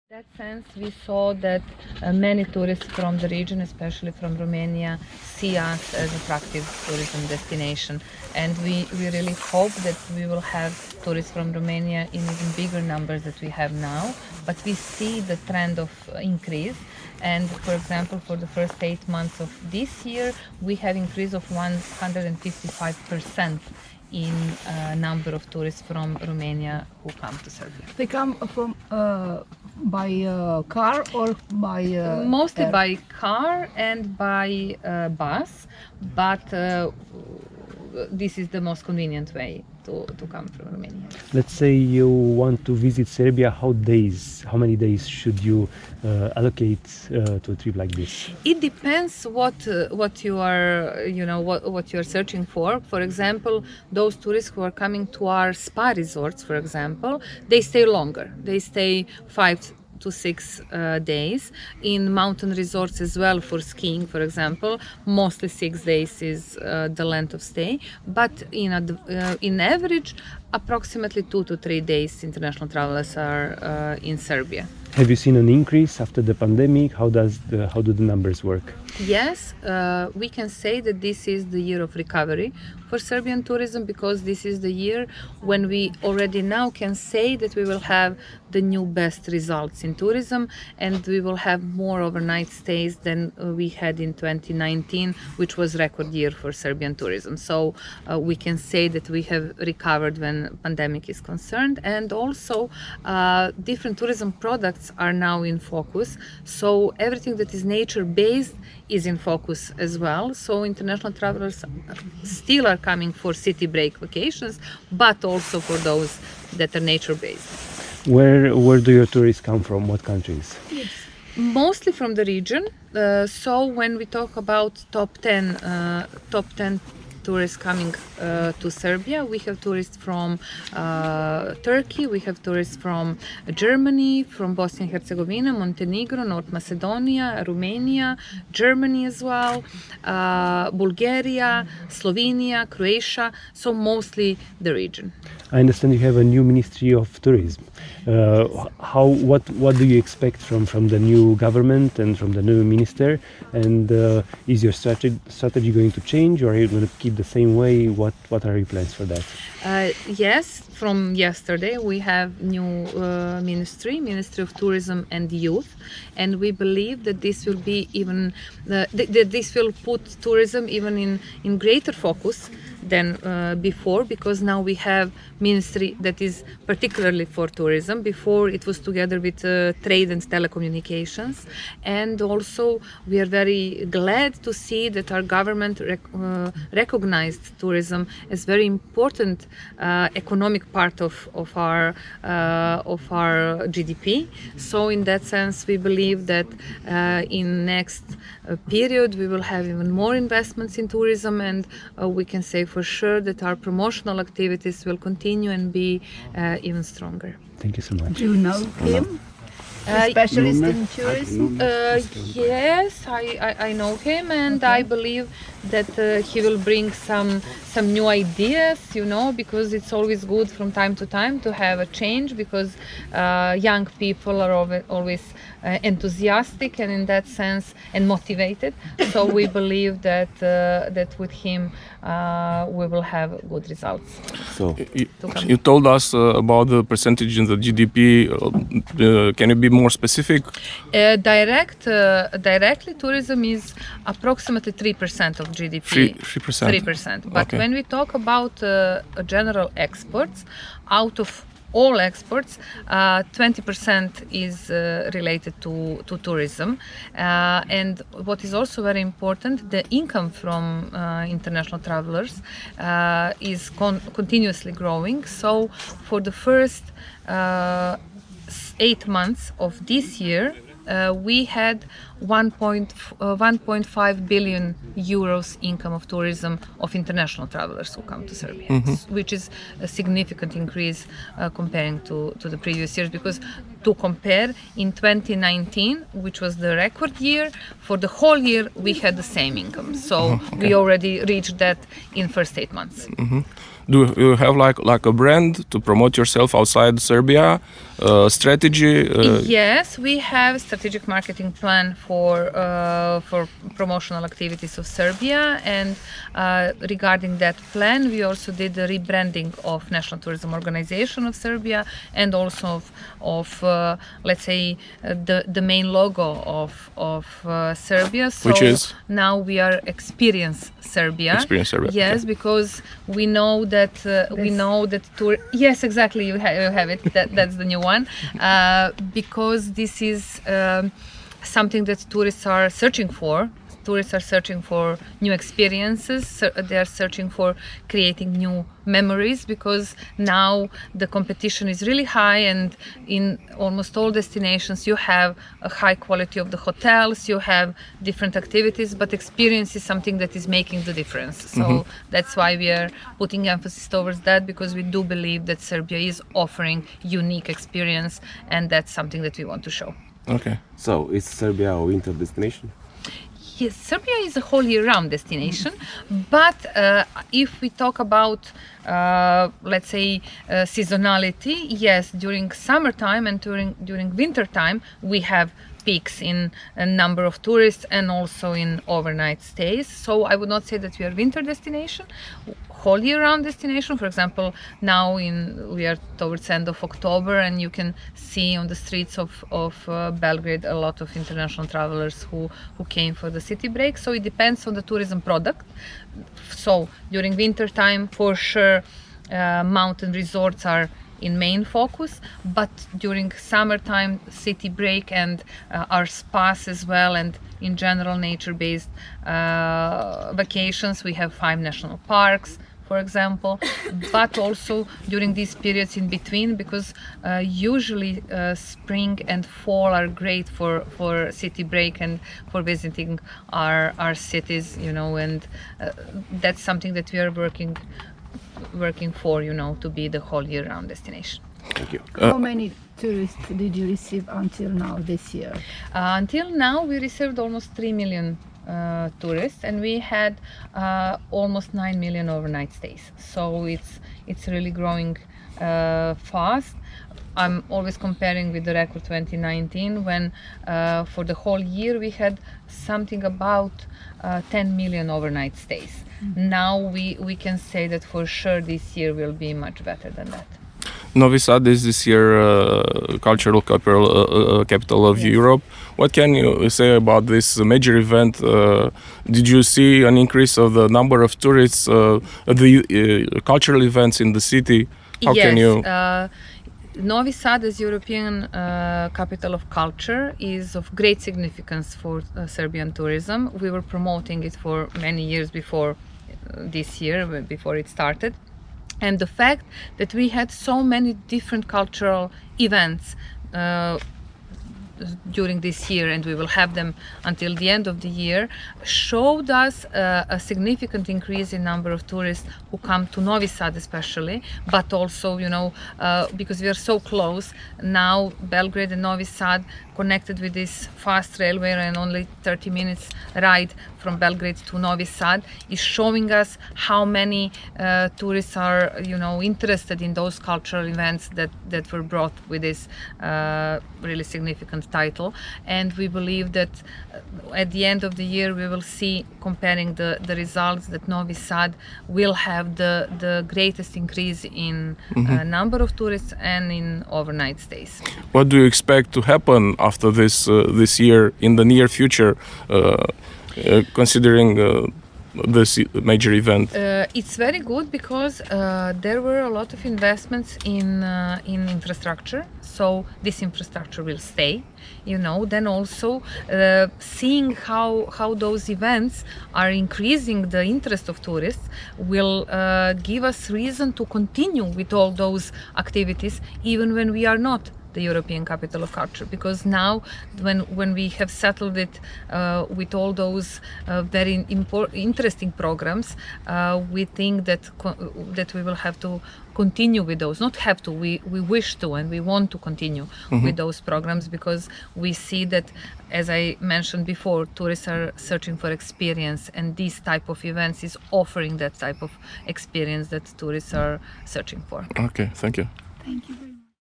In that sense, we saw that many tourists from the region, especially from Romania, see us as attractive tourism destination, and we really hope that we will have tourists from Romania in even bigger numbers that we have now. But we see the trend of increase, and for example, for the first 8 months of this year, we have increase of 155% in number of tourists from Romania who come to Serbia. They come from by car or by mostly air? by car and by bus, but this is the most convenient way to come from Romania. Let's say you want to visit Serbia. How many days should you allocate to a trip like this? It depends what you are, what you are searching for. For example, those tourists who are coming to our spa resorts, for example, they stay longer. They stay 5 to 6 days. In mountain resorts as well, for skiing, for example, mostly 6 days is the length of stay. But in average, approximately 2 to 3 days international travelers are in Serbia. Have you seen an increase after the pandemic? How do the numbers work? Yes, we can say that this is the year of recovery for Serbian tourism, because this is the year when we already now can say that we will have the new best results in tourism, and we will have more overnight stays than we had in 2019, which was record year for Serbian tourism. So we can say that we have recovered when pandemic is concerned, and also different tourism products are now in focus. So everything that is nature-based is in focus as well. So international travelers still are coming for city break vacations, but also for those that are nature-based. Where do your tourists come from? What countries? Mostly from the region. So when we talk about top 10 tourists coming to Serbia, we have tourists from Turkey, we have tourists from Germany, from Bosnia and Herzegovina, Montenegro, North Macedonia, Romania, Germany as well, Bulgaria, Slovenia, Croatia, so mostly the region. I understand you have a new Ministry of Tourism. What do you expect from the new government and from the new minister? And is your strategy going to change, or are you going to keep the same way? What are your plans for that? Yes, from yesterday we have new Ministry of Tourism and Youth, and we believe that this will be even that this will put tourism even in greater focus than before, because now we have ministry that is particularly for tourism. Before it was together with trade and telecommunications, and also we are very glad to see that our government recognized tourism as very important economic part of our GDP. So in that sense, we believe that in next period we will have even more investments in tourism, and we can say for sure that our promotional activities will continue and be even stronger. Thank you so much. Do you know him? A specialist in tourism? Yes, I know him, and I believe that he will bring some new ideas, because it's always good from time to time to have a change, because young people are always enthusiastic and in that sense and motivated. So we believe that with him we will have good results. So you told us about the percentage in the GDP. Can you be more specific? Directly, tourism is approximately 3% of GDP. 3%. 3%. But Okay. when we talk about general exports, out of all exports, 20% is related to tourism. And what is also very important, the income from international travelers is continuously growing. So for the first 8 months of this year, we had 1.5 billion euros income of tourism of international travelers who come to Serbia, which is a significant increase comparing to the previous years. Because to compare, in 2019, which was the record year, for the whole year we had the same income. So we already reached that in first 8 months. Do you have like a brand to promote yourself outside Serbia? Strategy? Yes, we have a strategic marketing plan for promotional activities of Serbia, and regarding that plan, we also did the rebranding of National Tourism Organization of Serbia, and also of let's say the main logo of Serbia. So which is? Now we are Experience Serbia. Experience Serbia. Yes, okay. Because we know that Yes, exactly. You have it. That's the new one. Because this is something that tourists are searching for. Tourists are searching for new experiences. They are searching for creating new memories, because now the competition is really high, and in almost all destinations you have a high quality of the hotels, you have different activities, but experience is something that is making the difference. So that's why we are putting emphasis towards that, because we do believe that Serbia is offering unique experience, and that's something that we want to show. Okay. So, is Serbia a winter destination? Yes, Serbia is a whole year-round destination, but if we talk about, let's say, seasonality, yes, during summertime and during wintertime, we have peaks in a number of tourists and also in overnight stays. So I would not say that we are winter destination, whole year-round destination. For example, now we are towards end of October, and you can see on the streets of Belgrade a lot of international travelers who came for the city break. So it depends on the tourism product. So during winter time, for sure, mountain resorts are in main focus, but during summertime, city break and our spas as well, and in general nature-based vacations, we have 5 national parks, for example, but also during these periods in between, because usually spring and fall are great for city break and for visiting our cities, and that's something that we are working for, to be the whole year-round destination. Thank you. How many tourists did you receive until now this year? Until now, we received almost 3 million tourists, and we had almost 9 million overnight stays. So it's really growing fast. I'm always comparing with the record 2019, when for the whole year we had something about 10 million overnight stays. Now we can say that for sure this year will be much better than that. Novi Sad is this year cultural capital of Europe. What can you say about this major event? Did you see an increase of the number of tourists, the cultural events in the city? How can you? Novi Sad, as European capital of culture, is of great significance for Serbian tourism. We were promoting it for many years before this year, before it started. And the fact that we had so many different cultural events during this year, and we will have them until the end of the year, showed us a significant increase in number of tourists who come to Novi Sad especially, but also, because we are so close now, Belgrade and Novi Sad connected with this fast railway and only 30 minutes ride from Belgrade to Novi Sad is showing us how many tourists are, interested in those cultural events that were brought with this really significant title. And we believe that at the end of the year we will see, comparing the results, that Novi Sad will have the greatest increase in number of tourists and in overnight stays. What do you expect to happen after this year, in the near future, considering this major event? It's very good, because there were a lot of investments in infrastructure, so this infrastructure will stay. Then also seeing how those events are increasing the interest of tourists will give us reason to continue with all those activities, even when we are not the European Capital of Culture, because now when we have settled it with all those very interesting programs, we think that we will have to continue with those. Not have to, we wish to, and we want to continue with those programs, because we see that, as I mentioned before, tourists are searching for experience, and this type of events is offering that type of experience that tourists are searching for. Okay, thank you. Thank you very much.